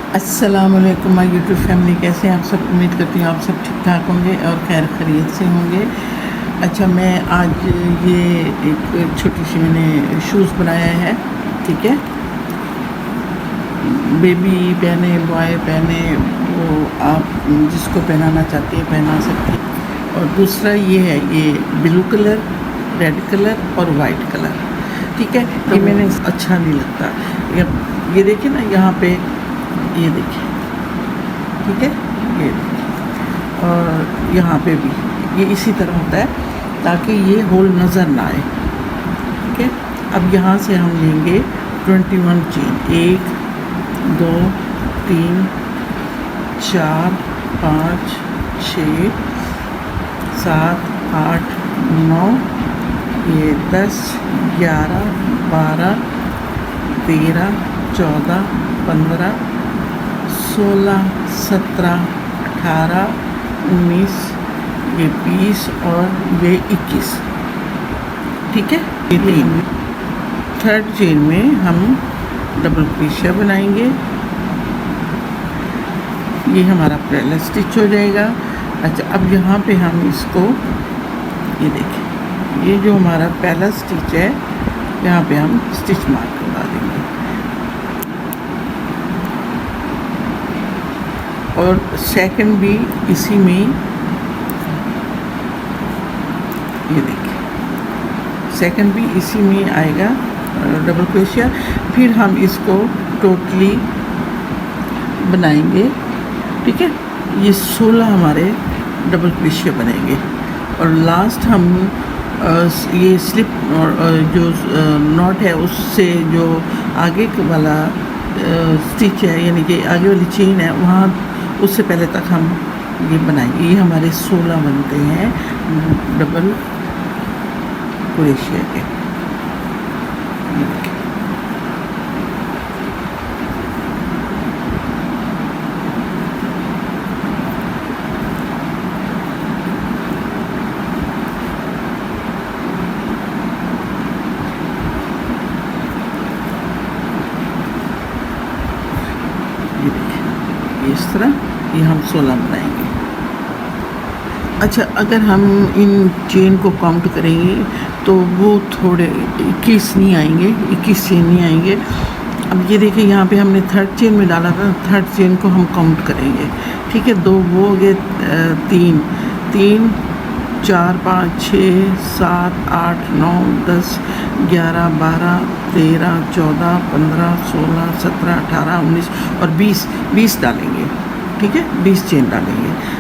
अस्सलाम वालेकुम my YouTube family, कैसे हैं आप सब। उम्मीद करती हूँ आप सब ठीक ठाक होंगे और खैर खैरियत से होंगे। अच्छा, मैं आज ये एक छोटी सी मैंने शूज़ बनाया है, ठीक है। बेबी पहने, बॉय पहने, वो आप जिसको पहनाना चाहते हैं पहना सकते हैं। और दूसरा ये है, ये ब्लू कलर, रेड कलर और वाइट कलर, ठीक है। ये मैंने अच्छा नहीं लगता। ये देखिए ना, यहाँ पे ये देखिए, ठीक है, ये देखिए। और यहाँ पे भी ये इसी तरह होता है ताकि ये होल नज़र ना आए, ठीक है। अब यहाँ से हम लेंगे 21 चेन, 1 2 3 4 5 6 7 8 9, ये 10 11 12 13 14 15 16 17 18 19, ये 20 और ये 21, ठीक है। ये तीन थर्ड चेन में हम डबल क्रोशिया बनाएंगे। ये हमारा पहला स्टिच हो जाएगा। अच्छा, अब यहाँ पे हम इसको, ये देखें, ये जो हमारा पहला स्टिच है, यहाँ पे हम स्टिच मार्क लगा देंगे। और सेकंड भी इसी में, ये देखिए, सेकंड भी इसी में आएगा डबल क्रोशिया। फिर हम इसको टोटली बनाएंगे, ठीक है। ये 16 हमारे डबल क्रोशिया बनेंगे। और लास्ट हम ये स्लिप और जो नॉट है उससे जो आगे वाला स्टिच है, यानी कि आगे वाली चेन है, वहाँ उससे पहले तक हम ये बनाएंगे। ये हमारे 16 बनते हैं डबल क्रोशिया के। ये देखिए, इस तरह ये हम 16 बनाएंगे। अच्छा, अगर हम इन चेन को काउंट करेंगे तो वो थोड़े 21 नहीं आएंगे, 21 चेन नहीं आएंगे। अब ये देखिए, यहाँ पे हमने थर्ड चेन में डाला था, थर्ड चेन को हम काउंट करेंगे, ठीक है। 2 वो हो गए, 3 3 4 5 6 7 8 9 10 11 12 13 14 15 16 17 18 19 और 20 डालेंगे, ठीक है। 20 चेन डालेंगे।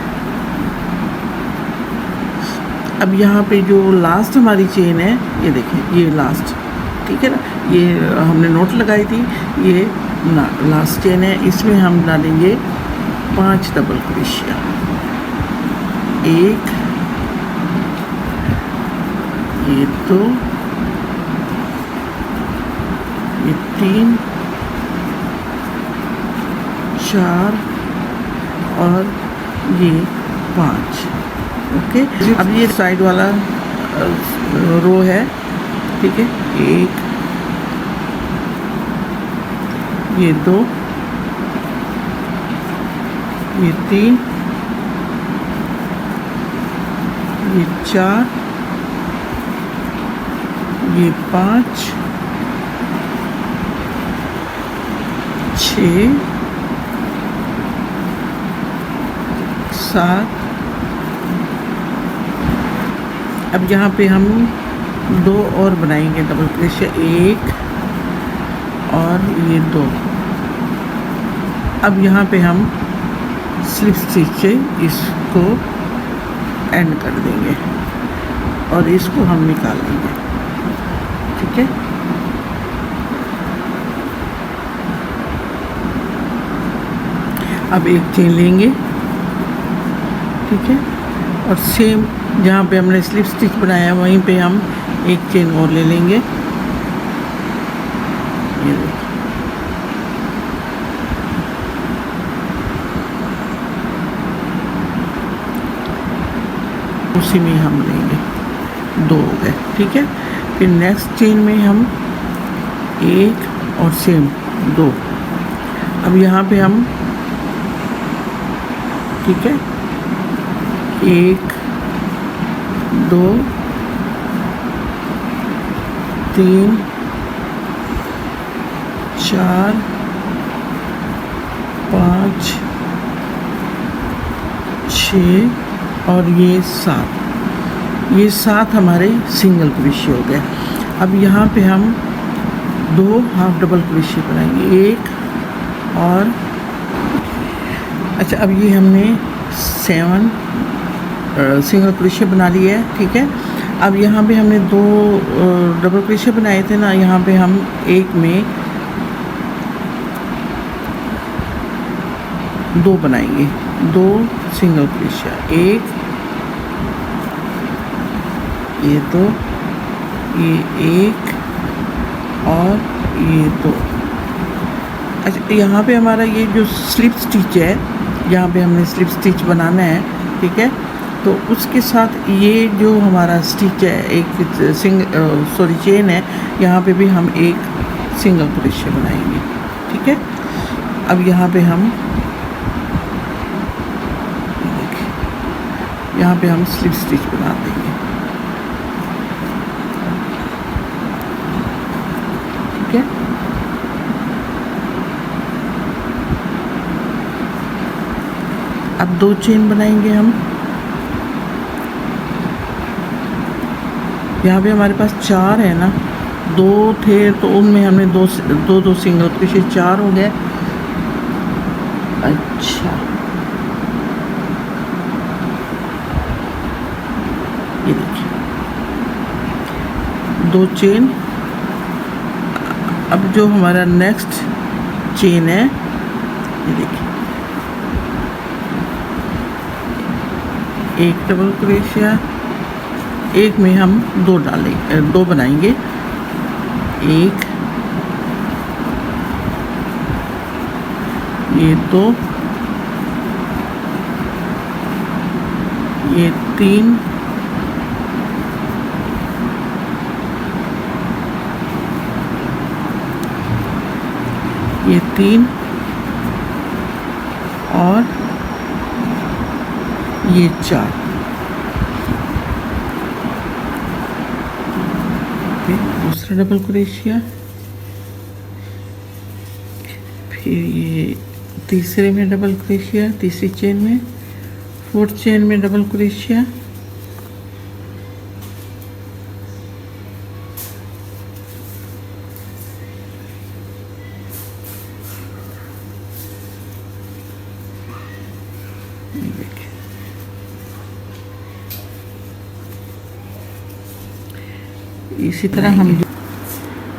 अब यहाँ पे जो लास्ट हमारी चेन है, ये देखें, ये लास्ट, ठीक है ना, ये हमने नोट लगाई थी, ये लास्ट चेन है। इसमें हम डालेंगे 5 डबल क्रोशिया। 1, ये 2, ये 3 4 और ये 5, ओके। अब ये साइड वाला रो है, ठीक है। 1, ये 2, ये 3, ये 4, ये 5 6 7। अब यहाँ पे हम 2 और बनाएंगे डबल क्रोशिया, 1 और ये 2। अब यहाँ पे हम स्लिप स्टिच से इसको एंड कर देंगे और इसको हम निकाल लेंगे, ठीक है। अब एक चेन लेंगे, ठीक है। और सेम जहाँ पे हमने स्लिप स्टिच बनाया वहीं पे हम एक चेन और ले लेंगे, ये देखिए। उसी में हम लेंगे, 2 हो गए, ठीक है। फिर नेक्स्ट चेन में हम 1 और सेम 2। अब यहाँ पे हम ठीक है, 1 2 3 4 5 6 और ये 7, ये 7 हमारे सिंगल क्रोशे हो गए। अब यहाँ पे हम 2 हाफ डबल क्रोशे बनाएंगे, 1 और अच्छा, अब ये हमने 7 सिंगल क्रोशे बना लिया है, ठीक है। अब यहाँ पे हमने 2 डबल क्रोशे बनाए थे ना, यहाँ पे हम एक में 2 बनाएंगे, 2 सिंगल क्रोशा, 1 ये 2, ये 1 और ये 2। अच्छा, यहाँ पे हमारा ये जो स्लिप स्टिच है, यहाँ पे हमने स्लिप स्टिच बनाना है, ठीक है। तो उसके साथ ये जो हमारा स्टिच है, एक चेन है, यहाँ पे भी हम एक सिंगल क्रोशे बनाएंगे, ठीक है। अब यहाँ पे हम स्लिप स्टिच बना देंगे, ठीक है। अब 2 चेन बनाएंगे हम। यहाँ पे हमारे पास 4 है ना, 2 थे तो उनमें हमने 2 सिंगल क्रोशे, 4 हो गए। अच्छा, ये देखिए 2 चेन। अब जो हमारा नेक्स्ट चेन है, ये देखिए 1 डबल क्रोशिया, एक में हम 2 डालेंगे, 2 बनाएंगे, 1 ये 2, ये 3, ये 3 और ये 4। दूसरा डबल क्रोशिया, फिर ये तीसरे में डबल क्रोशिया, तीसरी चेन में, 4th चेन में डबल क्रोशिया, इसी तरह हम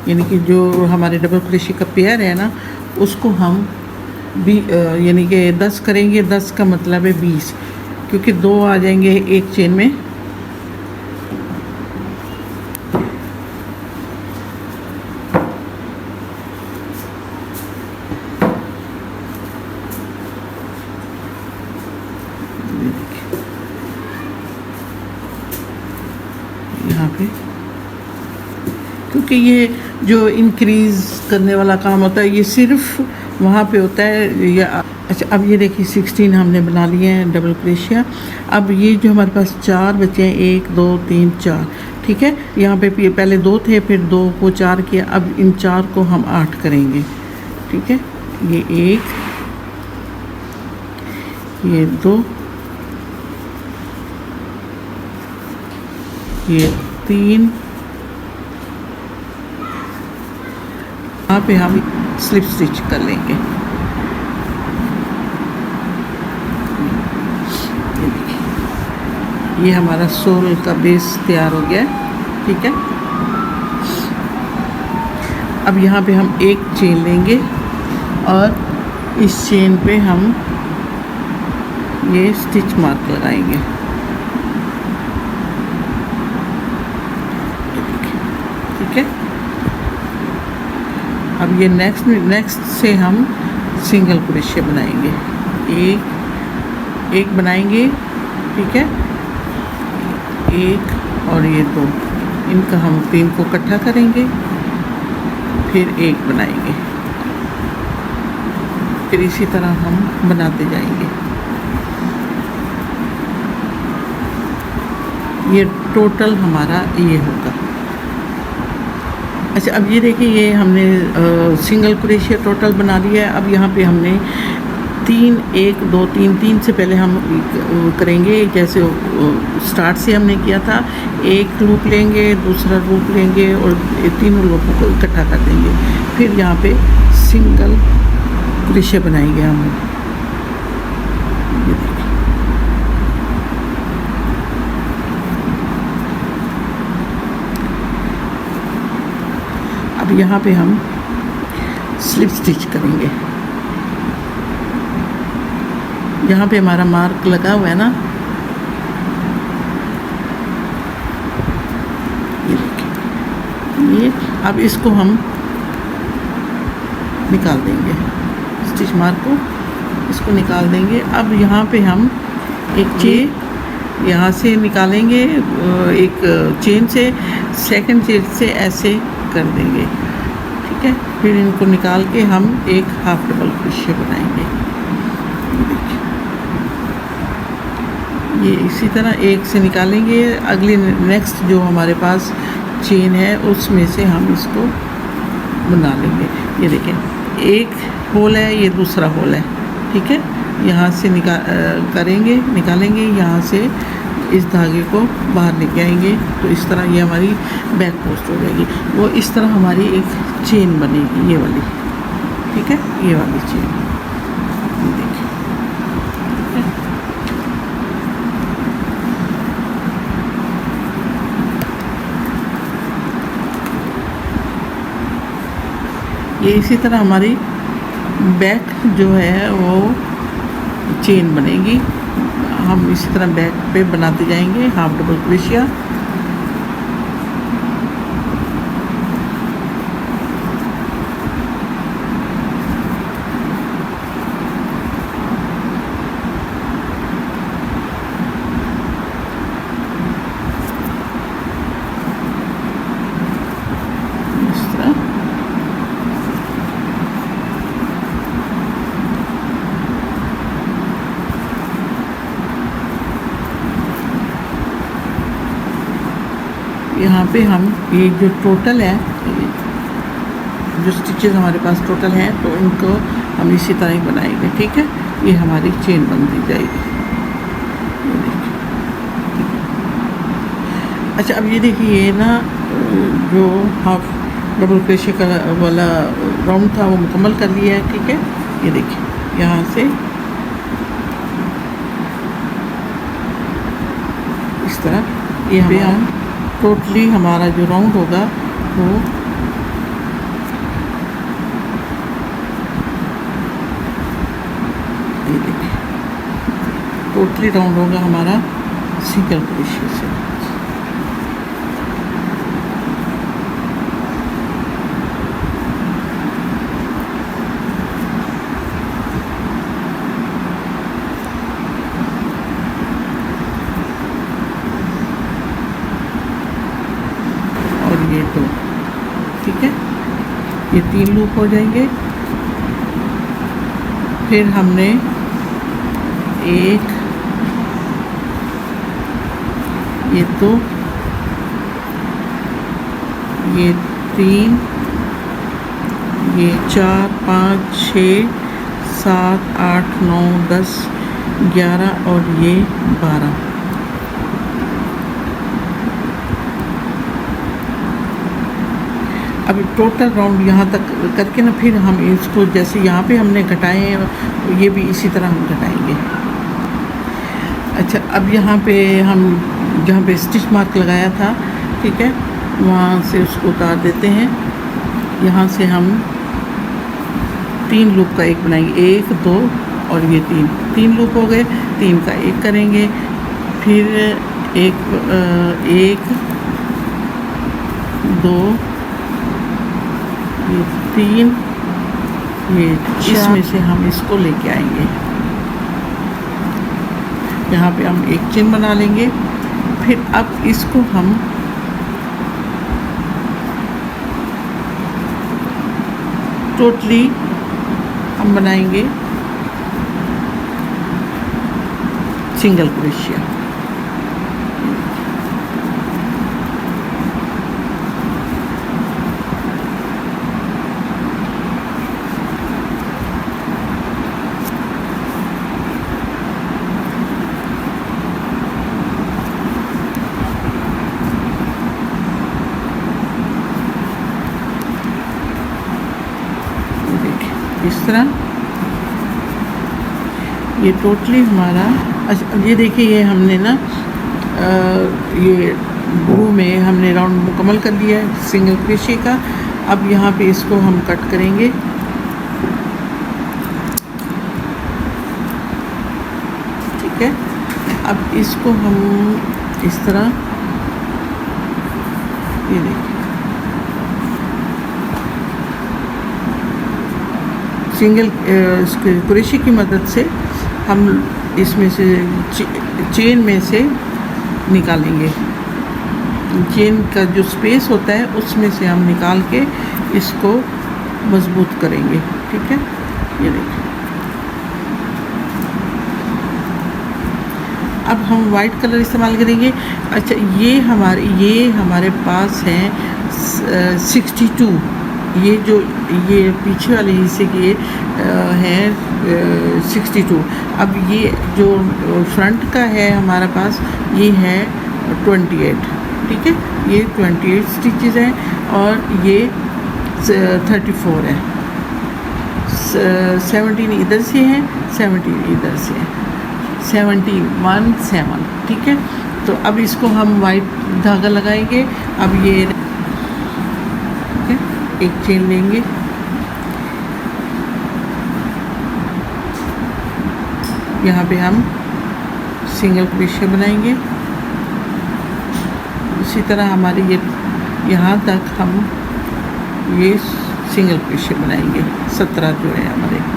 यानी कि जो हमारे डबल क्रोशे का पेयर है ना, उसको हम यानी कि 10 करेंगे। 10 का मतलब है 20, क्योंकि 2 आ जाएंगे एक चेन में। यहाँ पे क्योंकि ये जो इंक्रीज़ करने वाला काम होता है, ये सिर्फ वहाँ पे होता है। या अच्छा, अब ये देखिए 16 हमने बना लिए हैं डबल क्रोशिया। अब ये जो हमारे पास 4 बचे हैं, 1 2 3 4, ठीक है। यहाँ पे पहले 2 थे, फिर 2 को 4 किया, अब इन 4 को हम 8 करेंगे, ठीक है। ये 1, ये 2, ये 3, यहाँ पे हम स्लिप स्टिच कर लेंगे। ये हमारा सोल का बेस तैयार हो गया, ठीक है। अब यहाँ पे हम एक चेन लेंगे और इस चेन पे हम ये स्टिच मार्क लगाएंगे, ठीक है। अब ये नेक्स्ट से हम सिंगल क्रोशे बनाएंगे, एक बनाएंगे, ठीक है। 1 और ये 2, इनका हम 3 को इकट्ठा करेंगे, फिर 1 बनाएंगे, फिर इसी तरह हम बनाते जाएंगे। ये टोटल हमारा ये होगा। अच्छा, अब ये देखिए, ये हमने सिंगल क्रोशिया टोटल बना लिया है। अब यहाँ पे हमने 3 1 2 3 3 से पहले हम करेंगे, जैसे स्टार्ट से हमने किया था। एक लूप लेंगे, दूसरा लूप लेंगे और तीनों लूपों को इकट्ठा कर देंगे। फिर यहाँ पे सिंगल क्रोशिया बनाएंगे हम। ये देखिए, अब यहाँ पे हम स्लिप स्टिच करेंगे। यहाँ पे हमारा मार्क लगा हुआ है ना, ये देखिए। ये अब इसको हम निकाल देंगे, स्टिच मार्क को इसको निकाल देंगे। अब यहाँ पे हम एक चेन यहाँ से निकालेंगे, एक चेन से सेकंड चेन से ऐसे कर देंगे, ठीक है। फिर इनको निकाल के हम एक हाफ डबल क्रोशिया बनाएंगे। ये देखिए, ये इसी तरह एक से निकालेंगे। अगली नेक्स्ट जो हमारे पास चेन है उसमें से हम इसको बना लेंगे। ये देखें, एक होल है, ये दूसरा होल है, ठीक है। यहाँ से निकालेंगे, यहाँ से इस धागे को बाहर लेके आएंगे, तो इस तरह ये हमारी बैक पोस्ट हो जाएगी। वो इस तरह हमारी एक चेन बनेगी, ये वाली, ठीक है, ये वाली चेन। ये देखिए, ये इसी तरह हमारी बैक जो है वो चेन बनेगी। हम इसी तरह बैक पे बनाते जाएंगे हाफ डबल क्रोशिया। इस तरह यहाँ पे हम ये जो टोटल है, जो स्टिचेस हमारे पास टोटल हैं, तो इनको हम इसी तरह ही बनाएंगे, ठीक है। ये हमारी चेन बन दी जाएगी। ये देखिए, अच्छा, अब ये देखिए, ये ना जो हाफ डबल क्रोशिया का वाला राउंड था वो मुकम्मल कर लिया है, ठीक है। ये देखिए, यहाँ से इस तरह ये हम टोटली हमारा जो राउंड होगा वो ये देखिए, टोटली राउंड होगा हमारा सिंगल क्रोशिया से। ये तो ठीक है, ये 3 लूप हो जाएंगे। फिर हमने एक, ये 2, ये 3, ये 4 5 6 7 8 9 10 11 और ये 12। अब टोटल राउंड यहाँ तक करके ना, फिर हम इसको जैसे यहाँ पे हमने घटाए हैं, ये भी इसी तरह हम घटाएंगे। अच्छा, अब यहाँ पे हम जहाँ पे स्टिच मार्क लगाया था, ठीक है, वहाँ से उसको उतार देते हैं। यहाँ से हम 3 लूप का एक बनाएंगे, 1 2 और ये 3 लूप हो गए। 3 का एक करेंगे, फिर 1 2 ये 3, ये इसमें से हम इसको लेके आएंगे। यहाँ पे हम एक चेन बना लेंगे। फिर अब इसको हम टोटली हम बनाएंगे सिंगल क्रोशिया। इस तरह। ये टोटली हमारा, अच्छा ये देखिए, ये हमने ना ये ब्लू में हमने राउंड मुकम्मल कर लिया है सिंगल क्रोशे का। अब यहाँ पे इसको हम कट करेंगे। ठीक है, अब इसको हम इस तरह, ये देखिए सिंगल क्रोशे की मदद से हम इसमें से चेन में से निकालेंगे। चेन का जो स्पेस होता है उसमें से हम निकाल के इसको मजबूत करेंगे। ठीक है, ये देखिए। अब हम वाइट कलर इस्तेमाल करेंगे। अच्छा, ये हमारे पास हैं 62, ये जो ये पीछे वाले हिस्से के हैं 62। अब ये जो फ्रंट का है हमारा पास, ये है 28। ठीक है, ये 28 स्टिचेस हैं और ये 34 है। 17 इधर से है, 17 इधर से है, 17। ठीक है, तो अब इसको हम वाइट धागा लगाएंगे। अब ये एक चेन लेंगे, यहाँ पे हम सिंगल क्रोशे बनाएंगे। इसी तरह हमारे ये यहाँ तक हम ये सिंगल क्रोशे बनाएंगे। 17 जो है हमारे।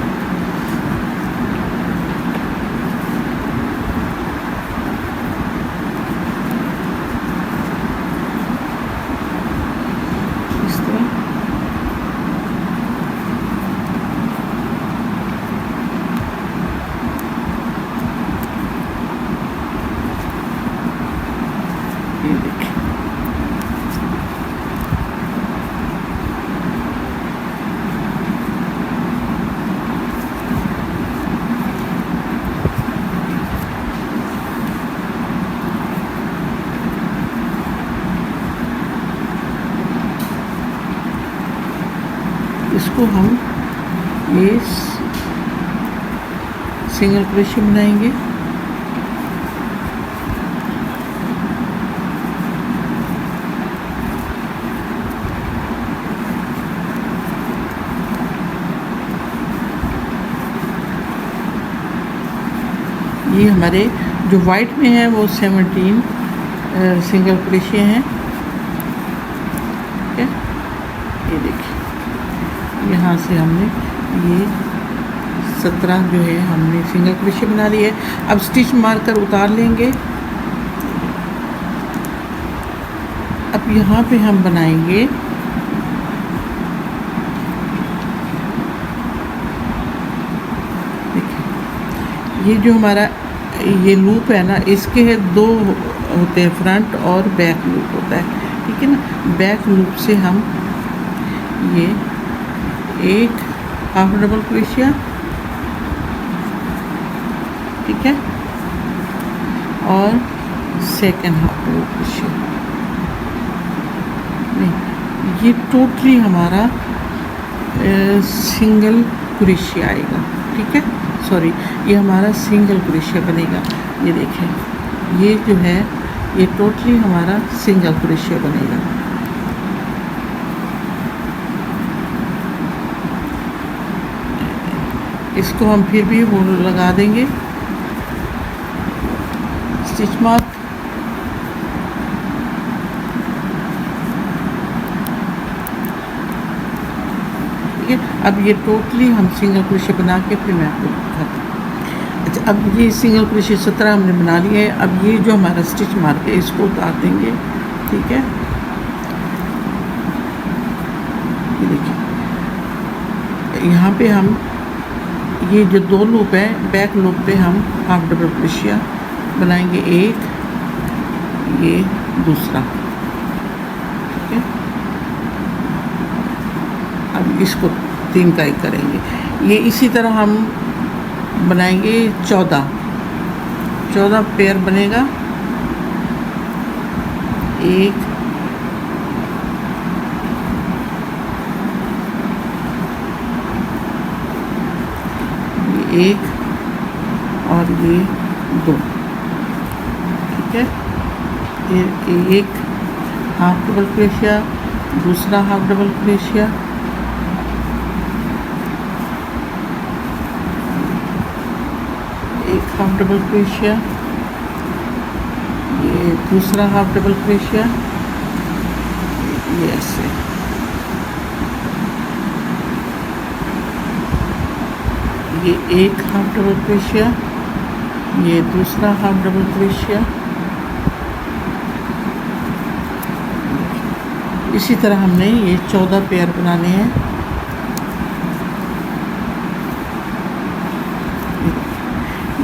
इसको हम ये सिंगल क्रोशे बनाएंगे। ये हमारे जो वाइट में है वो 17 सिंगल क्रोशे हैं। ठीक है, ये देखिए, यहाँ से हमने ये 17 जो है हमने सिंगल क्रोशे बना ली है। अब स्टिच मारकर उतार लेंगे। अब यहाँ पे हम बनाएंगे देखिए, ये जो हमारा ये लूप है ना, इसके है 2 होते हैं, फ्रंट और बैक लूप होता है। ठीक है ना, बैक लूप से हम ये एक हाफ डबल क्रोशिया, ठीक है, और सेकंड हाफ डबल क्रोशिया। नहीं, ये टोटली हमारा सिंगल क्रोशिया आएगा। ठीक है, सॉरी, ये हमारा सिंगल क्रोशिया बनेगा। ये देखें, ये जो है ये टोटली हमारा सिंगल क्रोशिया बनेगा। इसको हम फिर भी वो लगा देंगे स्टिच मार्क। ठीक है, अब ये टोटली हम सिंगल क्रोशे बना के फिर मैं आपको दिखाती हूँ। अच्छा, अब ये सिंगल क्रोशे 17 हमने बना लिया है। अब ये जो हमारा स्टिच मार्क है इसको उतार देंगे। ठीक है, ये देखिए, यहाँ पे हम ये जो 2 लूप है, बैक लूप पे हम हाफ डबल क्रोशिया बनाएंगे, एक, ये दूसरा। ठीक है, अब इसको 3 का एक करेंगे। ये इसी तरह हम बनाएंगे 14 पेयर बनेगा। एक, एक और ये 2, ठीक है। ये एक हाफ डबल क्रोशिया, दूसरा हाफ डबल क्रोशिया, एक हाफ डबल क्रोशिया, ये दूसरा हाफ डबल क्रोशिया, ये ऐसे, ये एक हाफ डबल क्रोशिया, ये दूसरा हाफ डबल क्रोशिया। इसी तरह हमने ये 14 पेयर बनाने हैं।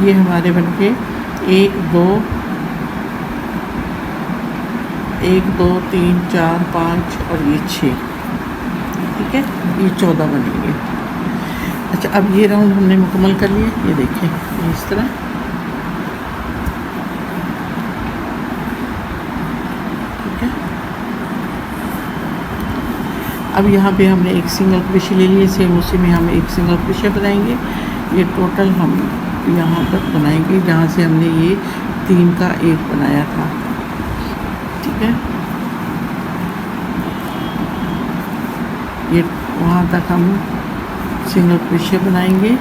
ये हमारे बनके 1 2 3 4 5 और ये 6, ठीक है। ये 14 बनेंगे। अच्छा, अब ये राउंड हमने मुकम्मल कर लिए। ये देखें, इस तरह, ठीक है। अब यहाँ पे हमने एक सिंगल क्रोशे ले लिए, सेम उसी में हम एक सिंगल क्रोशे बनाएंगे। ये टोटल हम यहाँ तक बनाएंगे जहाँ से हमने ये 3 का 1 बनाया था, ठीक है। ये वहाँ तक हम सिंगल क्रोशे बनाएंगे।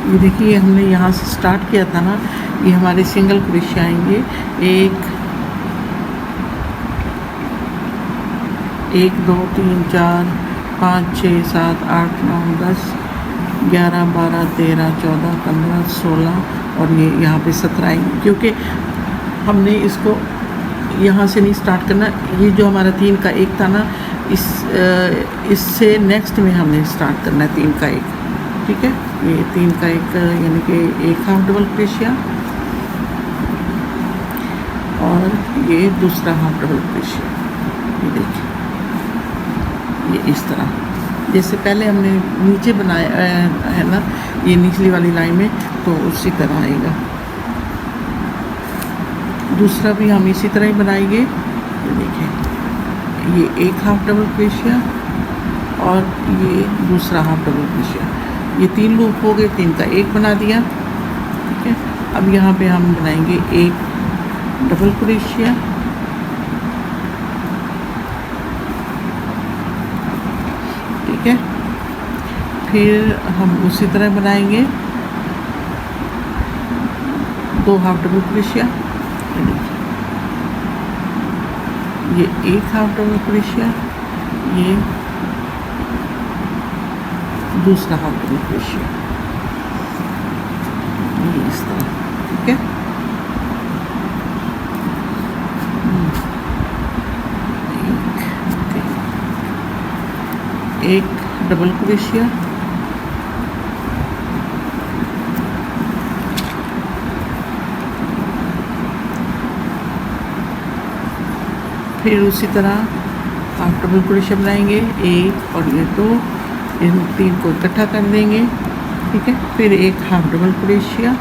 ये देखिए, हमने यहाँ से स्टार्ट किया था ना, ये हमारे सिंगल क्रोशे आएंगे। 1 2 3 4 5 6 7 8 9 10 11 12 13 14 15 16 और ये यहाँ पे 17 आएंगे, क्योंकि हमने इसको यहाँ से नहीं स्टार्ट करना। ये जो हमारा 3 का 1 था ना, इससे नेक्स्ट में हमने स्टार्ट करना है 3 का 1, ठीक है। ये 3 का 1 यानी कि एक हाफ डबल क्रोशिया और ये दूसरा हाफ डबल क्रोशिया। ये देखिए, ये इस तरह, जैसे पहले हमने नीचे बनाया है ना, ये निचली वाली लाइन में, तो उसी तरह आएगा। दूसरा भी हम इसी तरह ही बनाएंगे। ये देखें, ये एक हाफ डबल क्रोशिया और ये दूसरा हाफ डबल क्रोशिया। ये 3 लूप हो गए, 3 का 1 बना दिया, ठीक है। अब यहाँ पे हम बनाएंगे एक डबल क्रोशिया, ठीक है। फिर हम उसी तरह बनाएंगे 2 हाफ डबल क्रोशिया, ये एक हाफ डबल क्रोशिया, ये दूसरा हाफ डबल क्रोशिया, ये इस तरह, ठीक है। एक डबल क्रोशिया, फिर उसी तरह हाफ डबल क्रोशिया बनाएंगे, 1 और ये 2, इन 3 को इकट्ठा कर देंगे, ठीक है। फिर एक हाफ डबल क्रोशिया,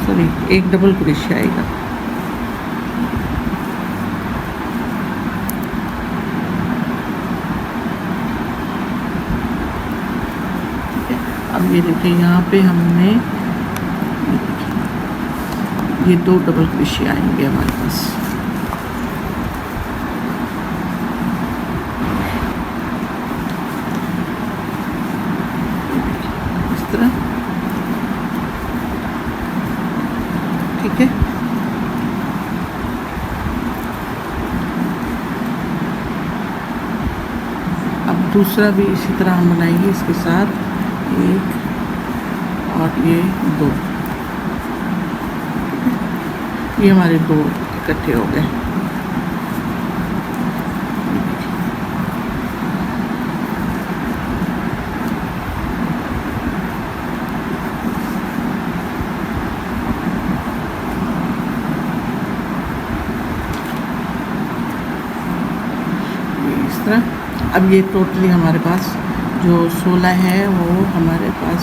सॉरी, एक डबल क्रोशिया आएगा, ठीक है। अब ये देखिए, यहाँ पे हमने ये 2 डबल क्रोशिया आएंगे हमारे पास, ठीक है। अब दूसरा भी इसी तरह हम बनाएंगे, इसके साथ 1 और ये 2, ये हमारे 2 इकट्ठे हो गए। तरह। अब ये टोटली हमारे पास जो 16 है वो हमारे पास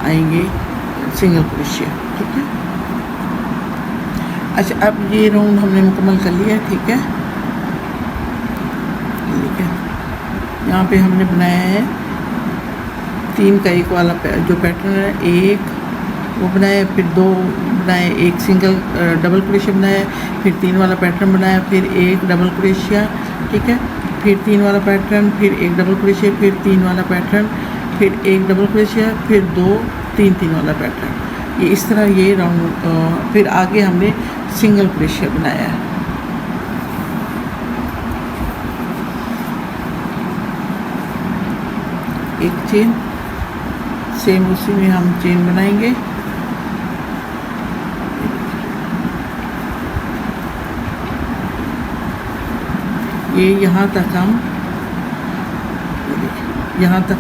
आएंगे सिंगल क्रोशिया। ठीक है। अच्छा, अब ये राउंड हमने मुकम्मल कर लिया। ठीक है। ठीक है, यहाँ पे हमने बनाया है 3 का 1 वाला जो पैटर्न है, एक वो बनाया, फिर 2 बनाए, एक सिंगल डबल क्रोशिया बनाया, फिर 3 वाला पैटर्न बनाया, फिर एक डबल क्रोशिया। ठीक है, फिर 3 वाला पैटर्न, फिर एक डबल क्रोशिया, फिर 3 वाला पैटर्न, फिर एक डबल क्रोशिया, फिर 2 3 वाला पैटर्न। ये इस तरह ये राउंड। फिर आगे हमने सिंगल क्रोशिया बनाया है। एक चेन, सेम उसी में हम चेन बनाएंगे। ये यहाँ तक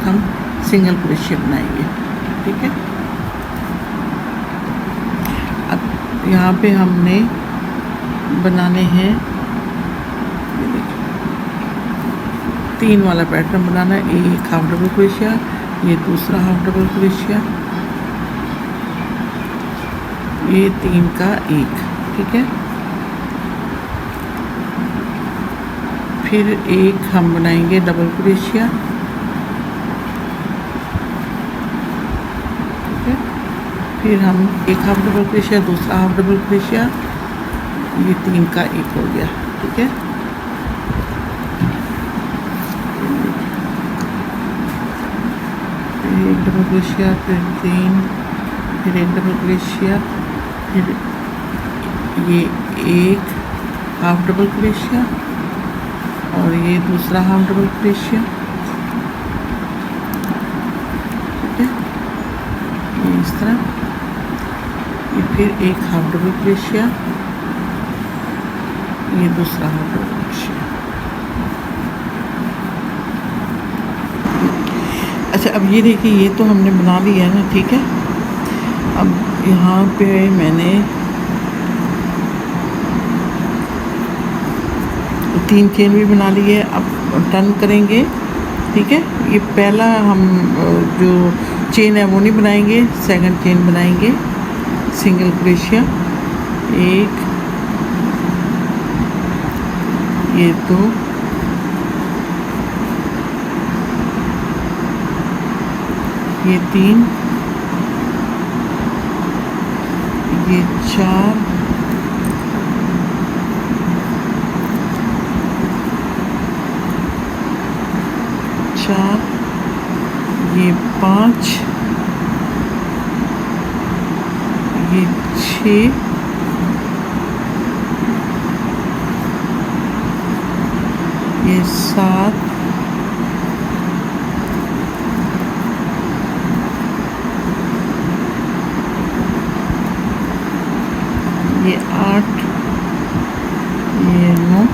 हम सिंगल क्रोशिया बनाएंगे। ठीक है। अब यहाँ पे हमने बनाने हैं 3 वाला पैटर्न बनाना है। एक हाफ डबल क्रोशिया, ये दूसरा हाफ डबल क्रोशिया, ये 3 का 1। ठीक है। फिर एक हम बनाएंगे डबल क्रोशिया। ठीक है। फिर हम एक हाफ डबल क्रोशिया, दूसरा हाफ डबल क्रोशिया, ये 3 का 1 हो गया। ठीक है। एक डबल क्रोशिया, फिर 3, फिर एक डबल क्रोशिया, फिर ये एक हाफ डबल क्रोशिया और ये दूसरा हाफ डबल क्रोशिया। ठीक है। ये इस तरह, ये फिर एक हाफ डबल क्रोशिया, ये दूसरा हाफ डबल क्रोशिया। अच्छा, अब ये देखिए, ये तो हमने बना लिया है ना। ठीक है। अब यहाँ पे मैंने 3 चेन भी बना ली है। अब टर्न करेंगे। ठीक है। ये पहला हम जो चेन है वो नहीं बनाएंगे, सेकंड चेन बनाएंगे सिंगल क्रोशिया। एक, ये 2, ये 3, ये 4, ये 5, ये 6, ये 7, ये 8, ये 9।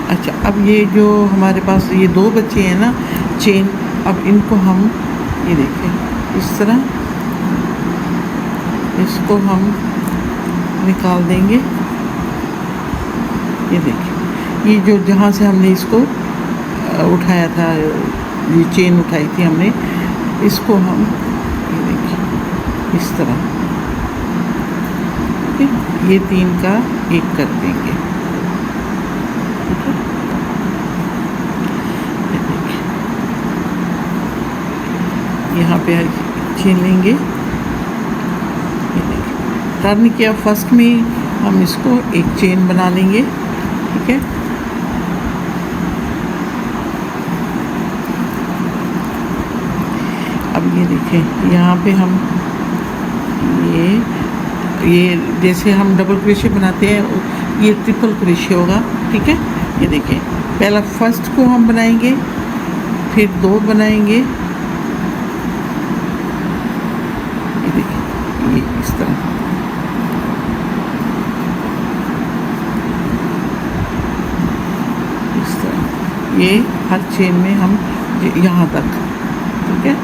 अच्छा, अब ये जो हमारे पास ये 2 बचे हैं ना चेन, अब इनको हम ये देखें इस तरह इसको हम निकाल देंगे। ये देखिए, ये जो जहाँ से हमने इसको उठाया था, ये चेन उठाई थी हमने, इसको हम ये देखिए इस तरह, ठीक है, ये 3 का 1 कर देंगे। ठीक है। ये देखिए, यहाँ पे चेन लेंगे। टर्न किया, फर्स्ट में हम इसको एक चेन बना लेंगे। ठीक है। अब ये देखें, यहाँ पे हम ये जैसे हम डबल क्रोशिया बनाते हैं, ये ट्रिपल क्रोशिया होगा। ठीक है। ये देखें, पहला फर्स्ट को हम बनाएंगे, फिर 2 बनाएंगे। ये देखें, ये इस तरह, ये हर चेन में हम यहाँ तक। ठीक है।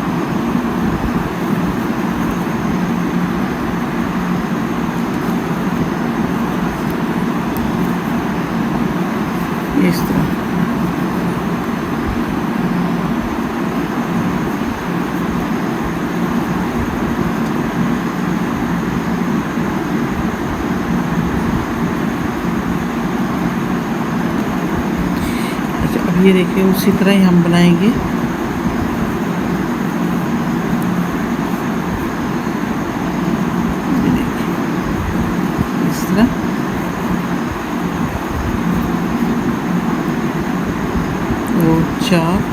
इस तरह ये देखिए उसी तरह ही हम बनाएंगे। ये देखिए इस तरह। वो 4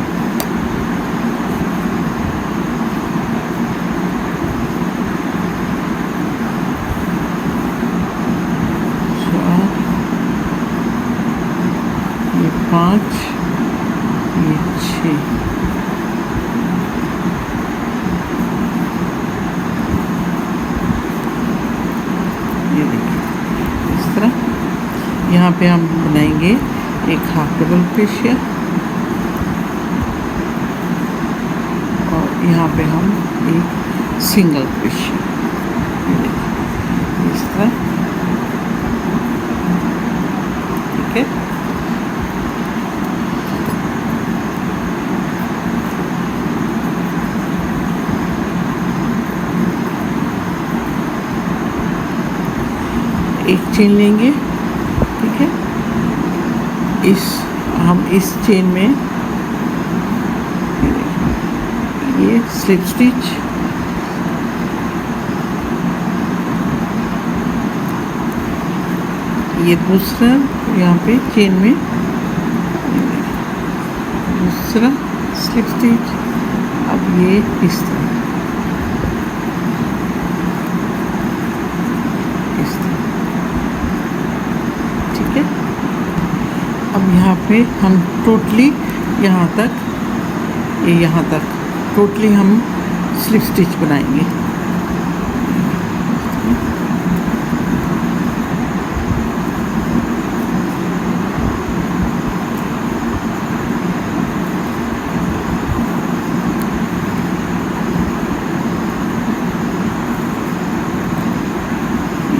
ये 5 ये 6 ये देखिए इस तरह। यहाँ पे हम बनाएंगे एक हाफ डबल क्रोशिया और यहाँ पे हम एक सिंगल क्रोशिया। ये देखिए इस तरह, ठीक है। एक चेन लेंगे, ठीक है। हम इस चेन में ये स्लिप स्टिच, ये दूसरा यहाँ पे चेन में दूसरा स्लिप स्टिच। अब ये इस तरह ठीक है। अब यहाँ पे हम टोटली यहाँ तक टोटली हम स्लिप स्टिच बनाएंगे।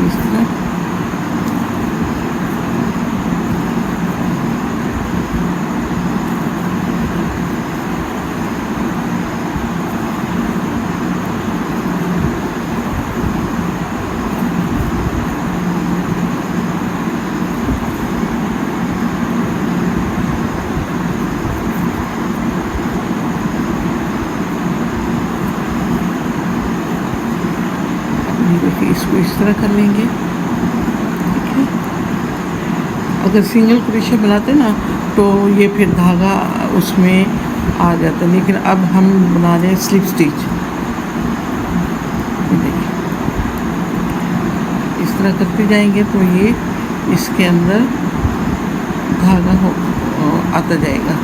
इस तरह देखिए इसको इस तरह कर लेंगे, ठीक है। अगर सिंगल क्रोशिया बनाते ना तो ये फिर धागा उसमें आ जाता, लेकिन अब हम बना रहे हैं स्लिप स्टिच। देखिए इस तरह करते जाएंगे तो ये इसके अंदर धागा आता जाएगा।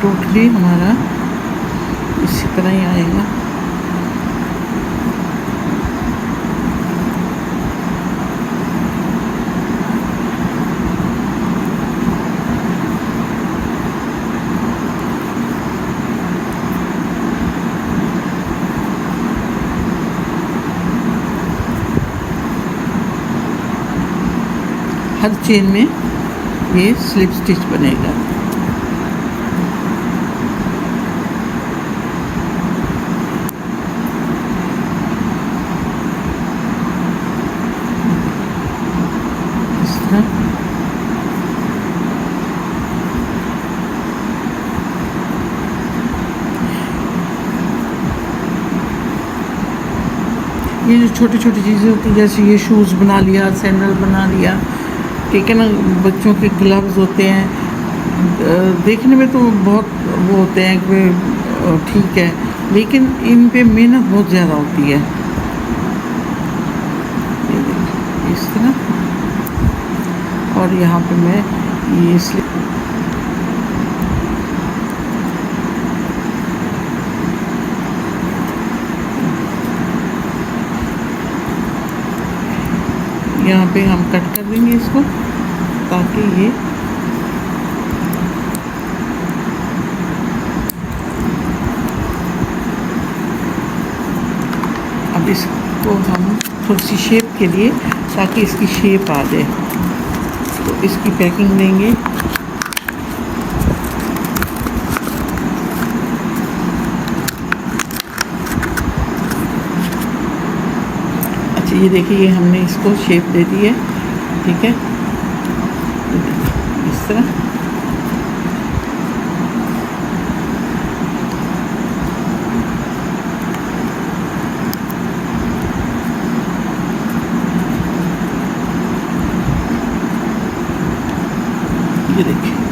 टोटली हमारा इसी तरह ही आएगा। हर चेन में ये स्लिप स्टिच बनेगा। ये जो छोटी छोटी चीज़ें होती हैं, जैसे ये शूज़ बना लिया, सैंडल बना लिया, ठीक है ना। बच्चों के ग्लव्स होते हैं, देखने में तो बहुत वो होते हैं कि ठीक है, लेकिन इन पे मेहनत बहुत ज़्यादा होती है। ये देखिए इस तरह। और यहाँ पे मैं ये स्लिप यहाँ पे हम कट कर देंगे इसको, ताकि ये अब इसको हम थोड़ी सी शेप के लिए, ताकि इसकी शेप आ जाए, तो इसकी पैकिंग देंगे। अच्छा ये देखिए, ये हमने इसको शेप दे दी है, ठीक है। ये देखिए, इस तरह। ये देखिए